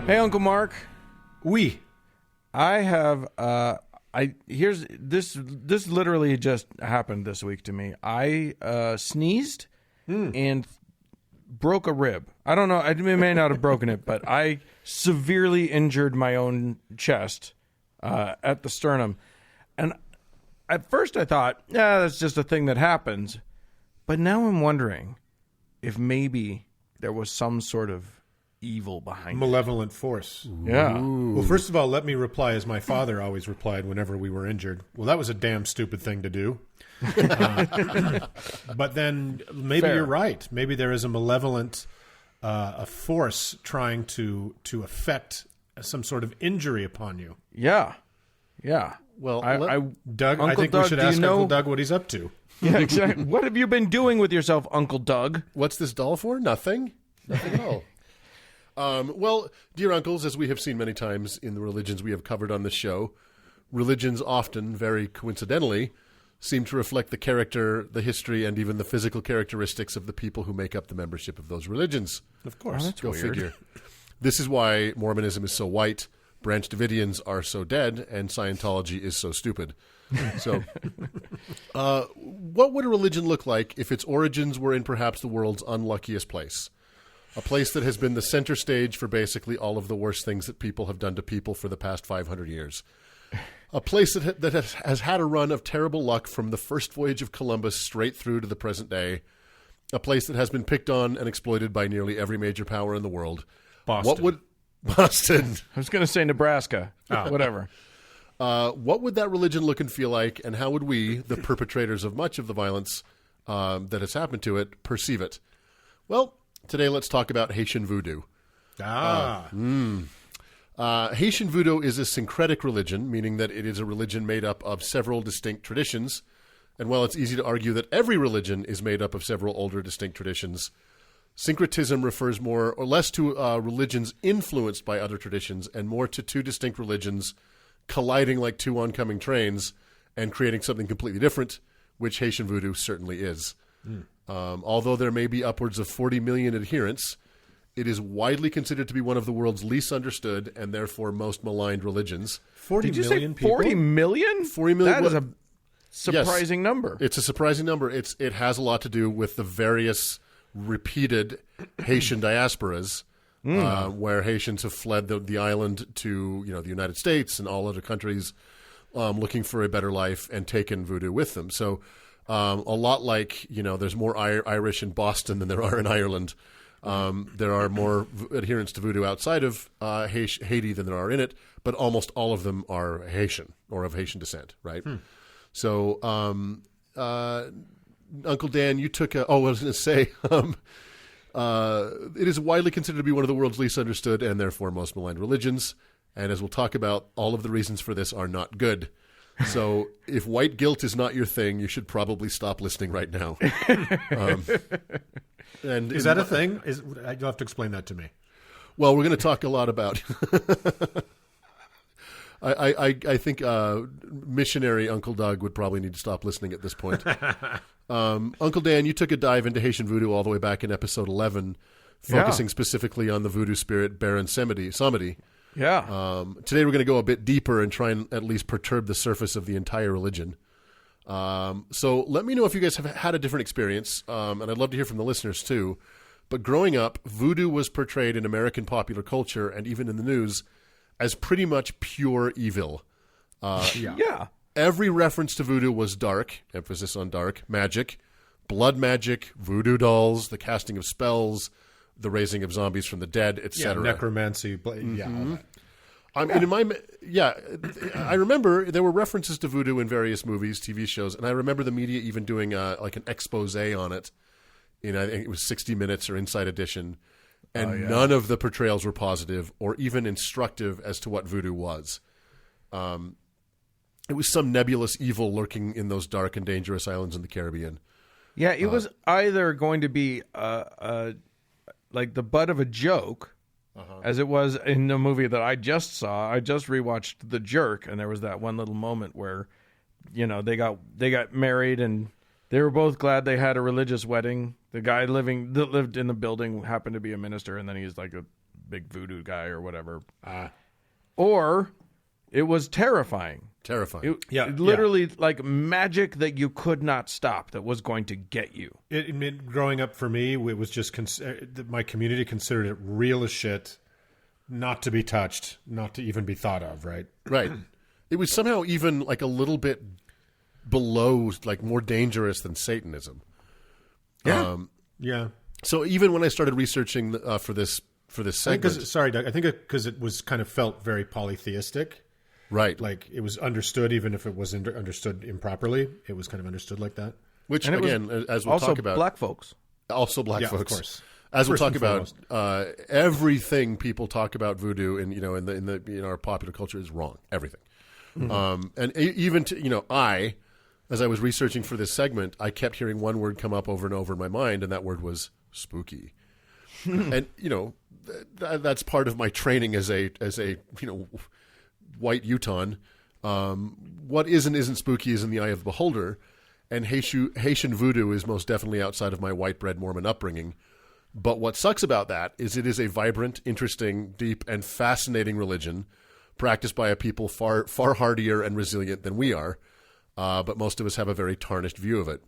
Hey, Uncle Mark. Oui. I have here's this literally just happened this week to me. I sneezed and broke a rib. I don't know, I may not have broken it, but I severely injured my own chest at the sternum. And at first I thought, yeah, that's just a thing that happens. But now I'm wondering if maybe there was some sort of evil behind Malevolent force. Yeah. Well, first of all, let me reply as my father always replied whenever we were injured. Well, that was a damn stupid thing to do. But then maybe Fair. you're right. Maybe there is a malevolent a force trying to affect some sort of injury upon you. Yeah. Yeah. Well, Doug, I Uncle think Doug, we should do you ask know- Uncle Doug what he's up to. Yeah, exactly. What have you been doing with yourself, Uncle Doug? what's this doll for? Nothing. Nothing at all. Well, dear uncles, as we have seen many times in the religions we have covered on this show, religions often, very coincidentally, seem to reflect the character, the history, and even the physical characteristics of the people who make up the membership of those religions. Of course. that's Go weird. figure. This is why Mormonism is so white, Branch Davidians are so dead, and Scientology is so stupid. So, what would a religion look like if its origins were in perhaps the world's unluckiest place? A place that has been the center stage for basically all of the worst things that people have done to people for the past 500 years. A place that has had a run of terrible luck from the first voyage of Columbus straight through to the present day. A place that has been picked on and exploited by nearly every major power in the world. Boston. What would Boston? I was going to say Nebraska. Whatever. What would that religion look and feel like, and how would we, the perpetrators of much of the violence that has happened to it, perceive it? Well, today let's talk about Haitian Vodou. Haitian Vodou is a syncretic religion, meaning that it is a religion made up of several distinct traditions. And while it's easy to argue that every religion is made up of several older distinct traditions, syncretism refers more or less to religions influenced by other traditions and more to two distinct religions colliding like two oncoming trains and creating something completely different, which Haitian Vodou certainly is. Although there may be upwards of 40 million adherents, it is widely considered to be one of the world's least understood and therefore most maligned religions. 40 Did you million say people? 40 million? 40 million. That is a surprising number. It's a surprising number. It has a lot to do with the various repeated Haitian diasporas where Haitians have fled the island to the United States and all other countries looking for a better life and taken voodoo with them. So a lot like, there's more Irish in Boston than there are in Ireland. There are more adherents to voodoo outside of Haiti than there are in it, but almost all of them are Haitian or of Haitian descent, right? So, Uncle Dan, you took I was going to say, it is widely considered to be one of the world's least understood and therefore most maligned religions. And as we'll talk about, all of the reasons for this are not good. So if white guilt is not your thing, you should probably stop listening right now. And Is that a thing? You'll have to explain that to me. Well, we're going to talk a lot about. I think missionary Uncle Doug would probably need to stop listening at this point. Uncle Dan, you took a dive into Haitian voodoo all the way back in episode 11, focusing specifically on the voodoo spirit Baron Samedi. Yeah. Today we're going to go a bit deeper and try and at least perturb the surface of the entire religion. So let me know if you guys have had a different experience, and I'd love to hear from the listeners too. But growing up, voodoo was portrayed in American popular culture and even in the news as pretty much pure evil. Yeah. Every reference to voodoo was dark, emphasis on dark, magic, blood magic, voodoo dolls, the casting of spells, the raising of zombies from the dead, etc. Necromancy. All that. I mean, I remember there were references to voodoo in various movies, TV shows, and I remember the media even doing like an expose on it. I think it was 60 Minutes or Inside Edition, and none of the portrayals were positive or even instructive as to what voodoo was. It was some nebulous evil lurking in those dark and dangerous islands in the Caribbean. Yeah, it was either going to be like the butt of a joke, as it was in the movie that I just saw. I just rewatched The Jerk, and there was that one little moment where, they got married, and they were both glad they had a religious wedding. The guy that lived in the building happened to be a minister, and then he's like a big voodoo guy or whatever. Or it was terrifying. Terrifying. It literally like magic that you could not stop that was going to get you. Growing up for me, it was just my community considered it real as shit, not to be touched, not to even be thought of, right? Right. It was somehow even like a little bit below, like more dangerous than Satanism. Yeah. Yeah. So even when I started researching for this segment, Sorry, Doug. I think because it was kind of felt very polytheistic. right? Like it was understood, even if it wasn't understood improperly. It was kind of understood like that. Which And it was again, as we'll also talk about, black folks. also black Yeah, of folks, course. as we'll First talk and about, everything people talk about voodoo in our popular culture is wrong. Everything, and even as I was researching for this segment, I kept hearing one word come up over and over in my mind, and that word was spooky. And that's part of my training as a white Utahn. What is and isn't spooky is in the eye of the beholder, and Haitian voodoo is most definitely outside of my white bread Mormon upbringing. But what sucks about that is it is a vibrant, interesting, deep, and fascinating religion practiced by a people far, far hardier and resilient than we are. But most of us have a very tarnished view of it.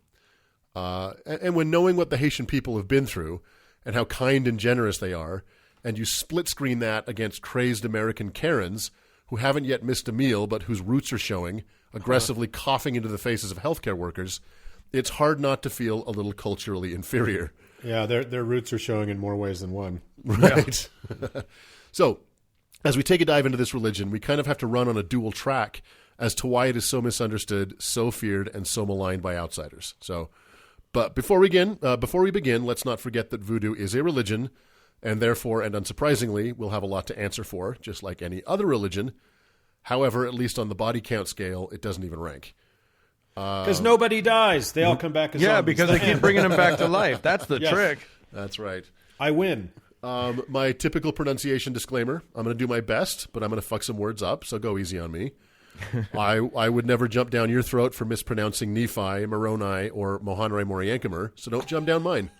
And when knowing what the Haitian people have been through and how kind and generous they are, and you split screen that against crazed American Karens who haven't yet missed a meal but whose roots are showing, aggressively coughing into the faces of healthcare workers, it's hard not to feel a little culturally inferior. Yeah, their roots are showing in more ways than one. Right. So, as we take a dive into this religion, we kind of have to run on a dual track as to why it is so misunderstood, so feared, and so maligned by outsiders. So, but before we begin, let's not forget that voodoo is a religion, and therefore, and unsurprisingly, we'll have a lot to answer for, just like any other religion. However, at least on the body count scale, it doesn't even rank. Because nobody dies. They all come back as zombies. Because they keep bringing them back to life. That's the trick. That's right. I win. My typical pronunciation disclaimer, I'm going to do my best, but I'm going to fuck some words up, so go easy on me. I would never jump down your throat for mispronouncing Nephi, Moroni, or Mohanre Moriankamer, so don't jump down mine.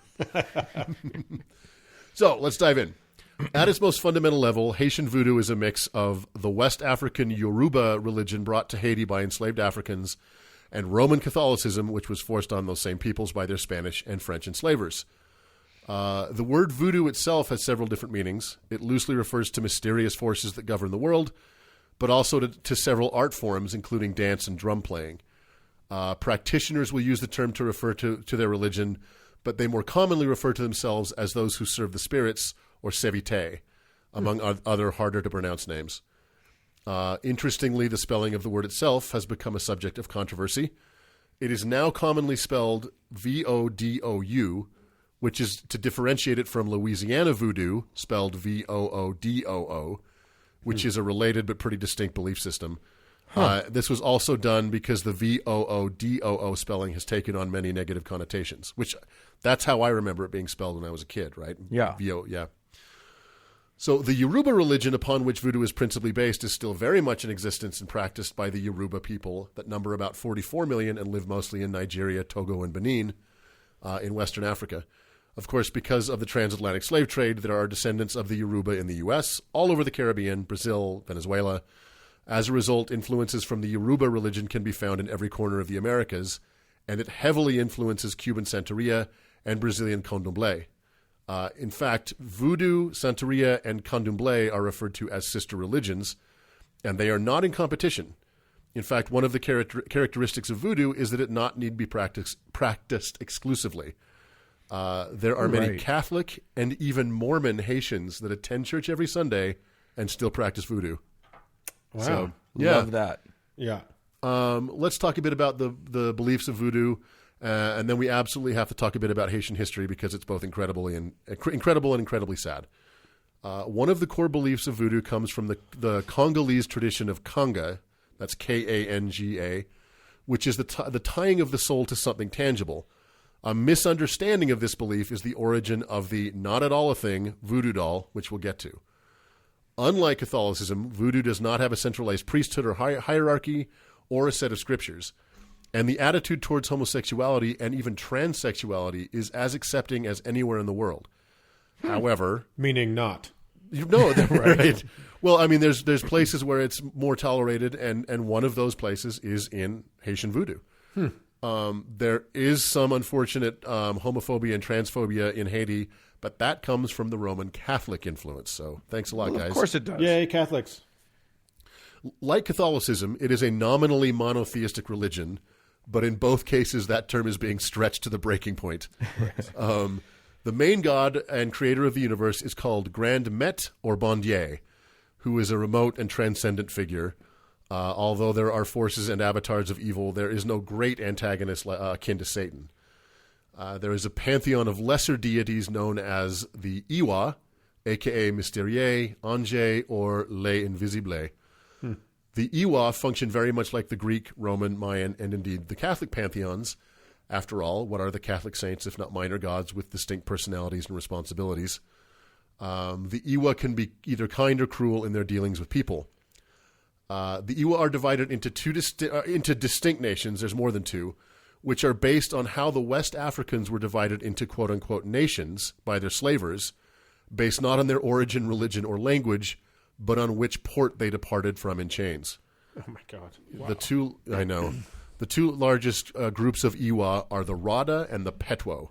So, let's dive in. At its most fundamental level, Haitian voodoo is a mix of the West African Yoruba religion brought to Haiti by enslaved Africans and Roman Catholicism, which was forced on those same peoples by their Spanish and French enslavers. The word voodoo itself has several different meanings. It loosely refers to mysterious forces that govern the world, but also to several art forms, including dance and drum playing. Practitioners will use the term to refer to their religion, but they more commonly refer to themselves as those who serve the spirits, or Sevite, among other harder-to-pronounce names. Interestingly, the spelling of the word itself has become a subject of controversy. It is now commonly spelled Vodou, which is to differentiate it from Louisiana voodoo, spelled Voodoo, which is a related but pretty distinct belief system. This was also done because the Voodoo spelling has taken on many negative connotations, which that's how I remember it being spelled when I was a kid, right? Yeah. Yeah. So the Yoruba religion upon which voodoo is principally based is still very much in existence and practiced by the Yoruba people that number about 44 million and live mostly in Nigeria, Togo, and Benin in Western Africa. Of course, because of the transatlantic slave trade, there are descendants of the Yoruba in the U.S., all over the Caribbean, Brazil, Venezuela. As a result, influences from the Yoruba religion can be found in every corner of the Americas, and it heavily influences Cuban Santeria and Brazilian Candomblé. In fact, Voodoo, Santeria, and Candomblé are referred to as sister religions, and they are not in competition. In fact, one of the characteristics of Voodoo is that it not need be practiced exclusively. There are many Catholic and even Mormon Haitians that attend church every Sunday and still practice Voodoo. Wow. So, Love that. Yeah. Let's talk a bit about the beliefs of Voodoo, and then we absolutely have to talk a bit about Haitian history because it's both incredible and incredibly sad. One of the core beliefs of Voodoo comes from the Congolese tradition of Kanga, that's Kanga, which is the tying of the soul to something tangible. A misunderstanding of this belief is the origin of the not at all a thing voodoo doll, which we'll get to. Unlike Catholicism, voodoo does not have a centralized priesthood or hierarchy or a set of scriptures. And the attitude towards homosexuality and even transsexuality is as accepting as anywhere in the world. However... Meaning not. No, right. Well, I mean, there's places where it's more tolerated, and one of those places is in Haitian voodoo. There is some unfortunate homophobia and transphobia in Haiti, but that comes from the Roman Catholic influence. So thanks a lot, guys. Of course it does. Yay, Catholics. Like Catholicism, it is a nominally monotheistic religion, but in both cases, that term is being stretched to the breaking point. The main god and creator of the universe is called Grand Met or Bon Dieu, who is a remote and transcendent figure. Although there are forces and avatars of evil, there is no great antagonist akin to Satan. There is a pantheon of lesser deities known as the Iwa, a.k.a. Mysterie, Ange, or Les Invisibles. The Iwa function very much like the Greek, Roman, Mayan, and indeed the Catholic pantheons. After all, what are the Catholic saints if not minor gods with distinct personalities and responsibilities? The Iwa can be either kind or cruel in their dealings with people. The Iwa are divided into into distinct nations, there's more than two, which are based on how the West Africans were divided into quote-unquote nations by their slavers, based not on their origin, religion, or language, but on which port they departed from in chains. Oh, my God. Wow. The two largest groups of Iwa are the Rada and the Petwo.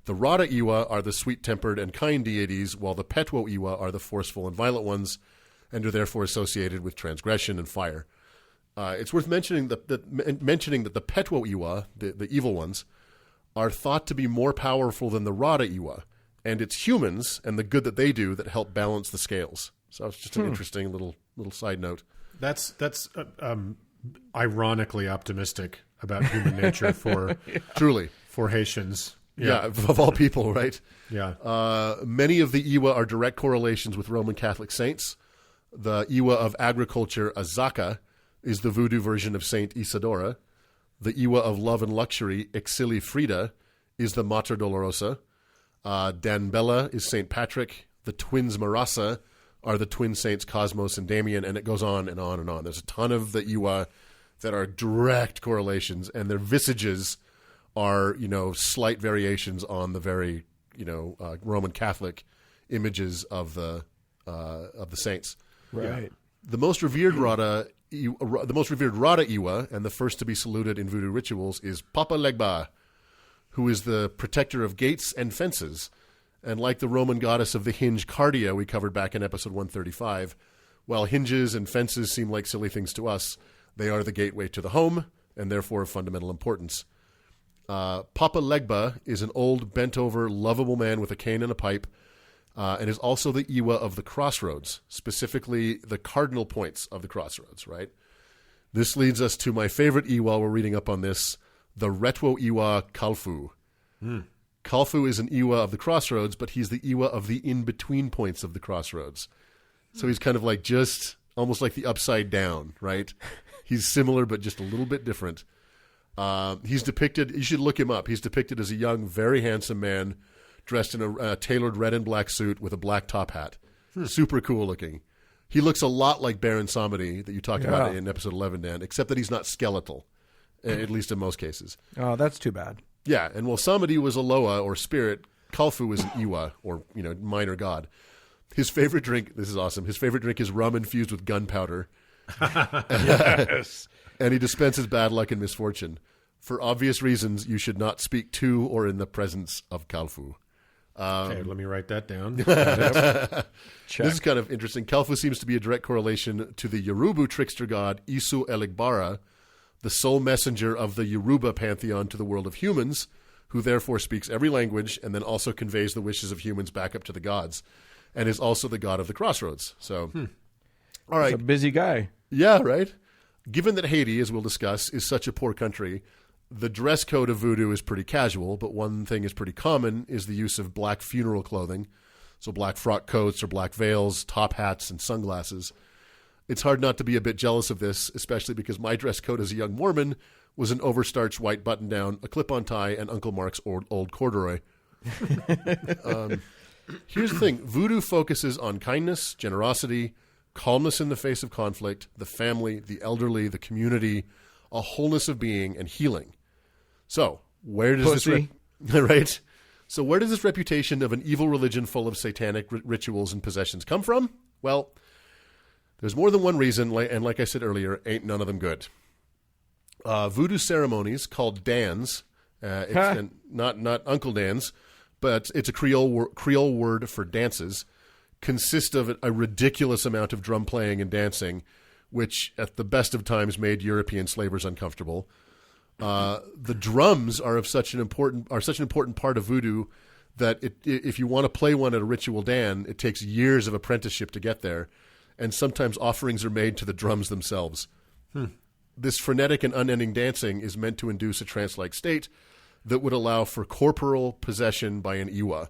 The Rada Iwa are the sweet-tempered and kind deities, while the Petwo Iwa are the forceful and violent ones, and are therefore associated with transgression and fire. It's worth mentioning that the Petwo Iwa, the evil ones, are thought to be more powerful than the Rada Iwa, and it's humans and the good that they do that help balance the scales. So it's just an interesting little side note. That's ironically optimistic about human nature for Truly. for Haitians. Yeah, of all people, right? Yeah. Many of the Iwa are direct correlations with Roman Catholic saints. The Iwa of agriculture, Azaka, is the voodoo version of Saint Isadora. The Iwa of love and luxury, Exili Frida, is the Mater Dolorosa. Dan Bella is Saint Patrick. The twins Marasa are the twin saints Cosmos and Damien, and it goes on and on and on. There's a ton of the Iwa that are direct correlations, and their visages are, slight variations on the very, Roman Catholic images of the saints. Right. Yeah. The most revered Rada Iwa, and the first to be saluted in voodoo rituals, is Papa Legba, who is the protector of gates and fences. And like the Roman goddess of the hinge Cardia we covered back in episode 135, while hinges and fences seem like silly things to us, they are the gateway to the home, and therefore of fundamental importance. Papa Legba is an old, bent-over, lovable man with a cane and a pipe, and is also the Iwa of the crossroads, specifically the cardinal points of the crossroads, right? This leads us to my favorite Iwa we're reading up on this, the Retwo Iwa Kalfu. Kalfu is an Iwa of the crossroads, but he's the Iwa of the in-between points of the crossroads. So he's kind of like just almost like the upside down, right? He's similar, but just a little bit different. He's depicted, you should look him up. He's depicted as a young, very handsome man dressed in a tailored red and black suit with a black top hat. Super cool looking. He looks a lot like Baron Samedi that you talked about in episode 11, Dan, except that he's not skeletal, at least in most cases. Oh, that's too bad. Yeah, and while Samedi was a Loa, or spirit, Kalfu is an Iwa, or, minor god. His favorite drink, this is awesome, his favorite drink is rum infused with gunpowder. Yes. And he dispenses bad luck and misfortune. For obvious reasons, you should not speak to or in the presence of Kalfu. Okay, let me write that down. This is kind of interesting. Kalfu seems to be a direct correlation to the Yoruba trickster god Isu Eligbara, the sole messenger of the Yoruba pantheon to the world of humans, who therefore speaks every language and then also conveys the wishes of humans back up to the gods, and is also the god of the crossroads. So, all right. He's a busy guy. Yeah, right? Given that Haiti, as we'll discuss, is such a poor country, the dress code of voodoo is pretty casual, but one thing is pretty common is the use of black funeral clothing, so black frock coats or black veils, top hats, and sunglasses. It's hard not to be a bit jealous of this, especially because my dress code as a young Mormon was an overstarched white button-down, a clip-on tie, and Uncle Mark's old corduroy. Here's the thing. Voodoo focuses on kindness, generosity, calmness in the face of conflict, the family, the elderly, the community, a wholeness of being, and healing. So, where does Pussy. this... right? So where does this reputation of an evil religion full of satanic rituals and possessions come from? Well, there's more than one reason, and like I said earlier, ain't none of them good. Voodoo ceremonies called dans, and not Uncle Dan's, but it's a Creole word for dances, consist of a ridiculous amount of drum playing and dancing, which at the best of times made European slavers uncomfortable. The drums are such an important part of voodoo that if you want to play one at a ritual dan, it takes years of apprenticeship to get there, and sometimes offerings are made to the drums themselves. This frenetic and unending dancing is meant to induce a trance-like state that would allow for corporal possession by an Iwa.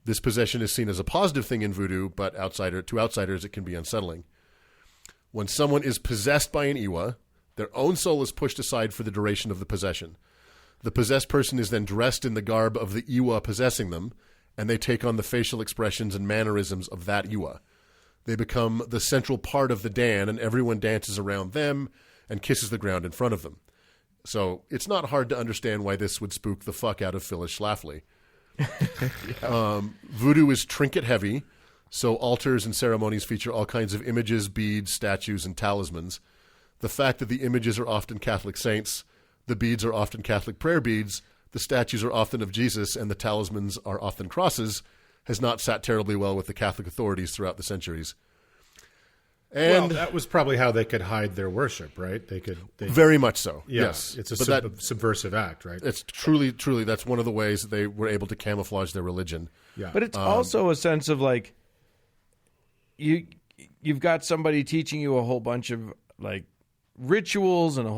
This possession is seen as a positive thing in voodoo, but to outsiders it can be unsettling. When someone is possessed by an Iwa, their own soul is pushed aside for the duration of the possession. The possessed person is then dressed in the garb of the Iwa possessing them, and they take on the facial expressions and mannerisms of that Iwa. They become the central part of the dan, and everyone dances around them and kisses the ground in front of them. So it's not hard to understand why this would spook the fuck out of Phyllis Schlafly. Voodoo is trinket heavy, so altars and ceremonies feature all kinds of images, beads, statues, and talismans. The fact that the images are often Catholic saints, the beads are often Catholic prayer beads, the statues are often of Jesus, and the talismans are often crosses, has not sat terribly well with the Catholic authorities throughout the centuries. And that was probably how they could hide their worship, right? Very much so. Yeah, yes, it's a subversive act, right? It's truly that's one of the ways that they were able to camouflage their religion. Yeah, but it's also a sense of like you've got somebody teaching you a whole bunch of like rituals and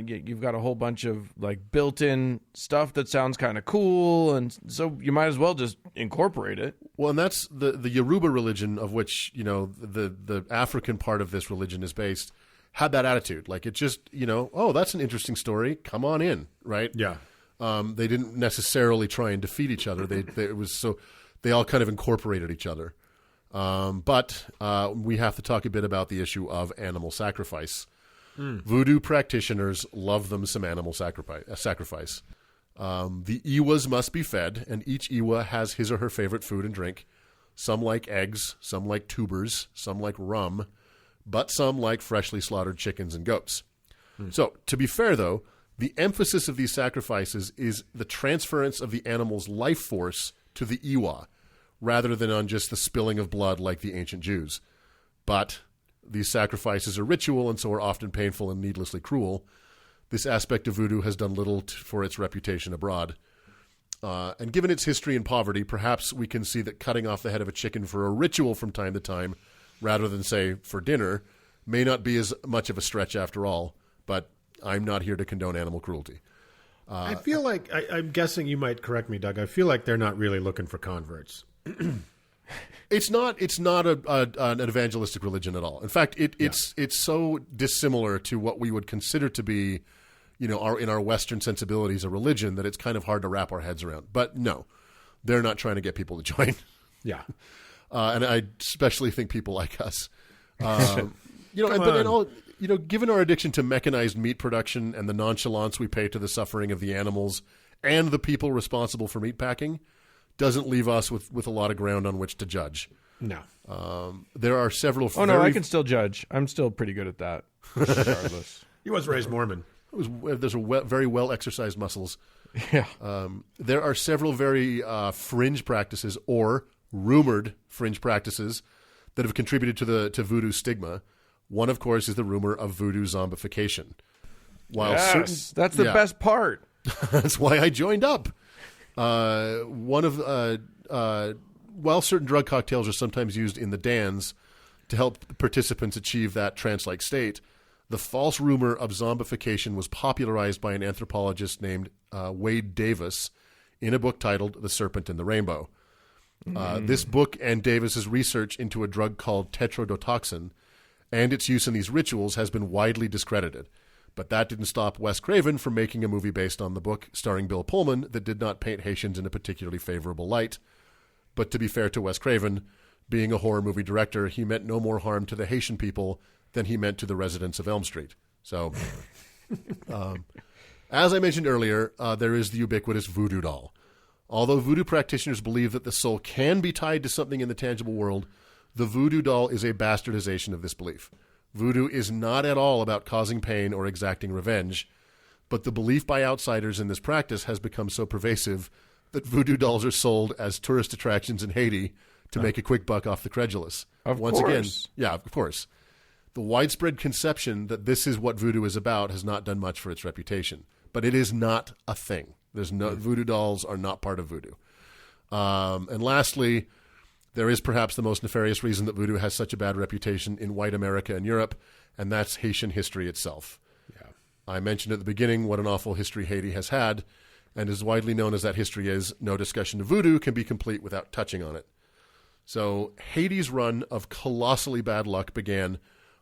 you've got a whole bunch of like built-in stuff that sounds kind of cool, and so you might as well just incorporate it. Well, and that's the Yoruba religion, of which the African part of this religion is based, had that attitude. Like it just oh, that's an interesting story, come on in, right? Yeah. They didn't necessarily try and defeat each other. They all kind of incorporated each other. But we have to talk a bit about the issue of animal sacrifice. Voodoo practitioners love them some animal sacrifice. The Iwas must be fed, and each Iwa has his or her favorite food and drink. Some like eggs, some like tubers, some like rum, but some like freshly slaughtered chickens and goats. So, to be fair, though, the emphasis of these sacrifices is the transference of the animal's life force to the Iwa, rather than on just the spilling of blood like the ancient Jews. But these sacrifices are ritual and so are often painful and needlessly cruel. This aspect of voodoo has done little for its reputation abroad. And given its history and poverty, perhaps we can see that cutting off the head of a chicken for a ritual from time to time, rather than, say, for dinner, may not be as much of a stretch after all. But I'm not here to condone animal cruelty. I feel like, I'm guessing you might correct me, Doug, I feel like they're not really looking for converts. It's not an evangelistic religion at all. In fact, it's so dissimilar to what we would consider to be, in our Western sensibilities, a religion, that it's kind of hard to wrap our heads around. But no, they're not trying to get people to join. Yeah. And I especially think people like us. Given our addiction to mechanized meat production and the nonchalance we pay to the suffering of the animals and the people responsible for meat packing, doesn't leave us with a lot of ground on which to judge. No. There are several... no, I can still judge. I'm still pretty good at that, regardless. He was raised Mormon. There's very well-exercised muscles. Yeah. There are several very fringe practices or rumored fringe practices that have contributed to voodoo stigma. One, of course, is the rumor of voodoo zombification. That's the best part. That's why I joined up. While certain drug cocktails are sometimes used in the dans to help participants achieve that trance-like state, the false rumor of zombification was popularized by an anthropologist named Wade Davis in a book titled The Serpent and the Rainbow. This book and Davis's research into a drug called tetrodotoxin and its use in these rituals has been widely discredited. But that didn't stop Wes Craven from making a movie based on the book starring Bill Pullman that did not paint Haitians in a particularly favorable light. But to be fair to Wes Craven, being a horror movie director, he meant no more harm to the Haitian people than he meant to the residents of Elm Street. So, as I mentioned earlier, there is the ubiquitous voodoo doll. Although voodoo practitioners believe that the soul can be tied to something in the tangible world, the voodoo doll is a bastardization of this belief. Voodoo is not at all about causing pain or exacting revenge, but the belief by outsiders in this practice has become so pervasive that voodoo dolls are sold as tourist attractions in Haiti to make a quick buck off the credulous. Of course. Yeah, of course. The widespread conception that this is what voodoo is about has not done much for its reputation, but it is not a thing. Voodoo dolls are not part of voodoo. And lastly, there is perhaps the most nefarious reason that voodoo has such a bad reputation in white America and Europe, and that's Haitian history itself. Yeah. I mentioned at the beginning what an awful history Haiti has had, and as widely known as that history is, no discussion of voodoo can be complete without touching on it. So Haiti's run of colossally bad luck began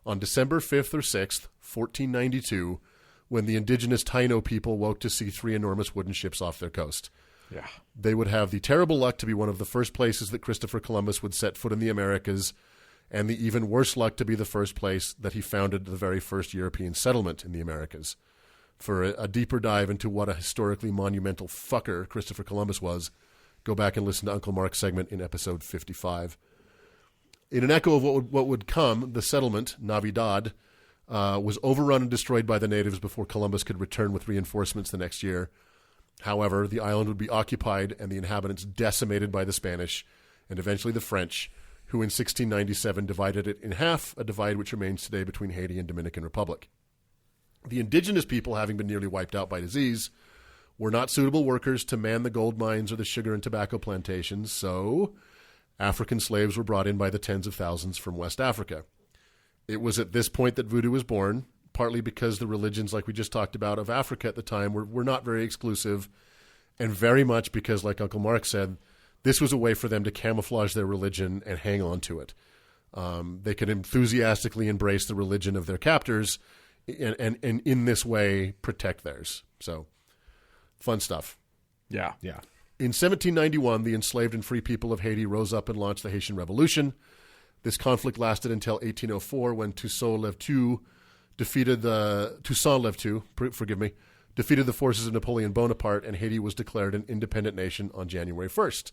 on December 5th or 6th, 1492, when the indigenous Taino people woke to see 3 enormous wooden ships off their coast. Yeah. They would have the terrible luck to be one of the first places that Christopher Columbus would set foot in the Americas, and the even worse luck to be the first place that he founded the very first European settlement in the Americas. For a deeper dive into what a historically monumental fucker Christopher Columbus was, go back and listen to Uncle Mark's segment in episode 55. In an echo of what would come, the settlement, Navidad, was overrun and destroyed by the natives before Columbus could return with reinforcements the next year. However, the island would be occupied and the inhabitants decimated by the Spanish and eventually the French, who in 1697 divided it in half, a divide which remains today between Haiti and Dominican Republic. The indigenous people, having been nearly wiped out by disease, were not suitable workers to man the gold mines or the sugar and tobacco plantations, so African slaves were brought in by the tens of thousands from West Africa. It was at this point that voodoo was born, partly because the religions, like we just talked about, of Africa at the time were not very exclusive, and very much because, like Uncle Mark said, this was a way for them to camouflage their religion and hang on to it. They could enthusiastically embrace the religion of their captors and in this way protect theirs. So, fun stuff. Yeah. Yeah. In 1791, the enslaved and free people of Haiti rose up and launched the Haitian Revolution. This conflict lasted until 1804 when Toussaint Louverture defeated the forces of Napoleon Bonaparte, and Haiti was declared an independent nation on January 1st.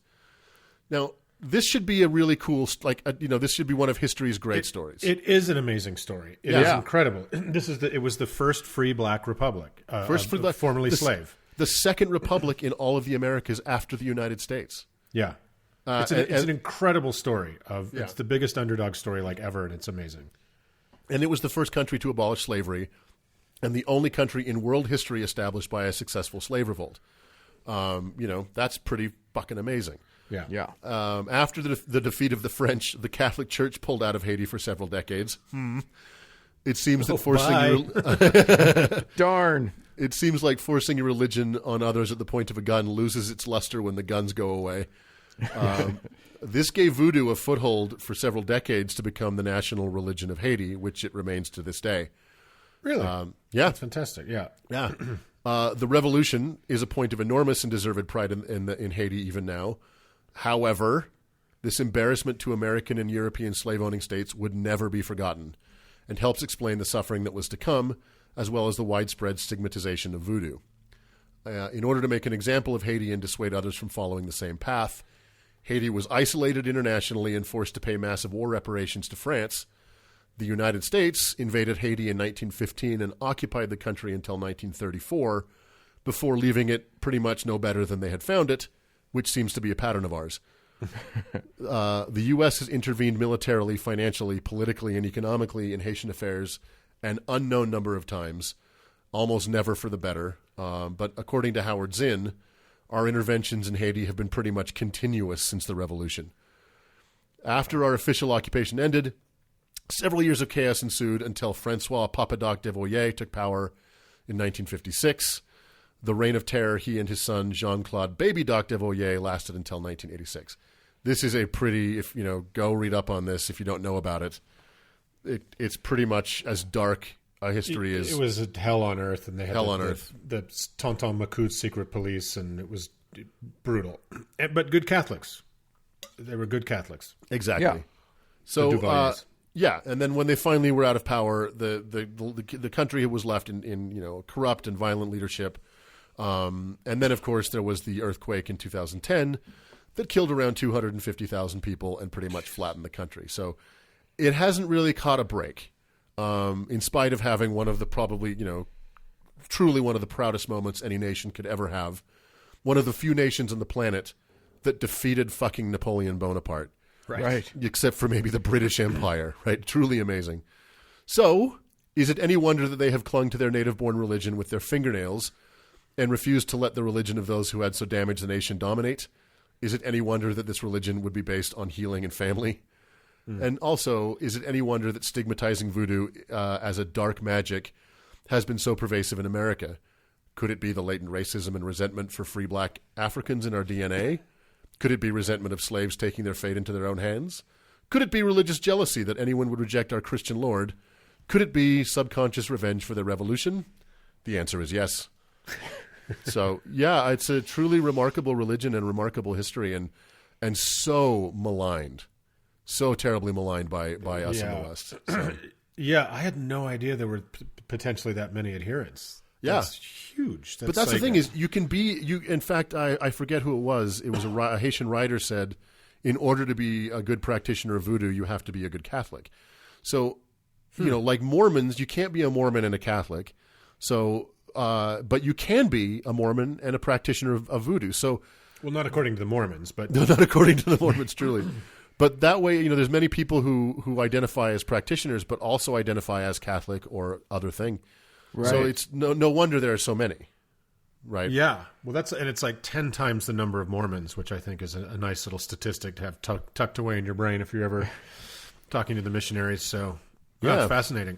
Now, this should be a really cool, this should be one of history's great stories. It is an amazing story. It is incredible. It was the first free black republic, formerly slave. The second republic in all of the Americas after the United States. Yeah. It's an incredible story. It's the biggest underdog story ever, and it's amazing. And it was the first country to abolish slavery and the only country in world history established by a successful slave revolt. That's pretty fucking amazing. Yeah. Yeah. After the defeat of the French, the Catholic Church pulled out of Haiti for several decades. It seems that Darn. It seems like forcing your religion on others at the point of a gun loses its luster when the guns go away. This gave voodoo a foothold for several decades to become the national religion of Haiti, which it remains to this day. Really? Yeah. That's fantastic. Yeah. Yeah. The revolution is a point of enormous and deserved pride in Haiti even now. However, this embarrassment to American and European slave-owning states would never be forgotten and helps explain the suffering that was to come, as well as the widespread stigmatization of voodoo. In order to make an example of Haiti and dissuade others from following the same path, Haiti was isolated internationally and forced to pay massive war reparations to France. The United States invaded Haiti in 1915 and occupied the country until 1934, before leaving it pretty much no better than they had found it, which seems to be a pattern of ours. The U.S. has intervened militarily, financially, politically, and economically in Haitian affairs an unknown number of times, almost never for the better. But according to Howard Zinn, our interventions in Haiti have been pretty much continuous since the revolution. After our official occupation ended, several years of chaos ensued until Francois Papadoc Devoyer took power in 1956. The reign of terror he and his son Jean-Claude Baby Doc Devoyer lasted until 1986. This is a pretty, go read up on this if you don't know about it. It's pretty much as dark a history as... It was hell on earth, and they had the Tonton Macout's secret police, and it was brutal. But good Catholics. They were good Catholics. Exactly. Yeah. So, yeah, and then when they finally were out of power, the country was left in corrupt and violent leadership. And then, of course, there was the earthquake in 2010 that killed around 250,000 people and pretty much flattened the country. So it hasn't really caught a break, in spite of having one of the probably, truly one of the proudest moments any nation could ever have. One of the few nations on the planet that defeated fucking Napoleon Bonaparte. Right. Except for maybe the British Empire, right? Truly amazing. So, is it any wonder that they have clung to their native-born religion with their fingernails and refused to let the religion of those who had so damaged the nation dominate? Is it any wonder that this religion would be based on healing and family? And also, is it any wonder that stigmatizing voodoo as a dark magic has been so pervasive in America? Could it be the latent racism and resentment for free black Africans in our DNA? Could it be resentment of slaves taking their fate into their own hands? Could it be religious jealousy that anyone would reject our Christian Lord? Could it be subconscious revenge for their revolution? The answer is yes. So, yeah, it's a truly remarkable religion and remarkable history, and so maligned, so terribly maligned by us in the West. So. Yeah, I had no idea there were potentially that many adherents. Yeah. That's huge. But that's the thing is, you can be, in fact, I forget who it was. It was a Haitian writer said, in order to be a good practitioner of voodoo, you have to be a good Catholic. So, like Mormons, you can't be a Mormon and a Catholic. So, but you can be a Mormon and a practitioner of voodoo. So, well, not according to the Mormons, but no, not according to the Mormons, truly. But that way, there's many people who identify as practitioners, but also identify as Catholic or other thing. Right. So it's no wonder there are so many, right? Yeah. Well, it's like 10 times the number of Mormons, which I think is a nice little statistic to have tucked away in your brain if you're ever talking to the missionaries. So, yeah, it's fascinating.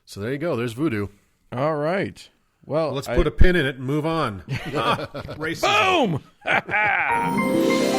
So there you go. There's voodoo. All right. Well, Let's put a pin in it and move on. Racism. Boom!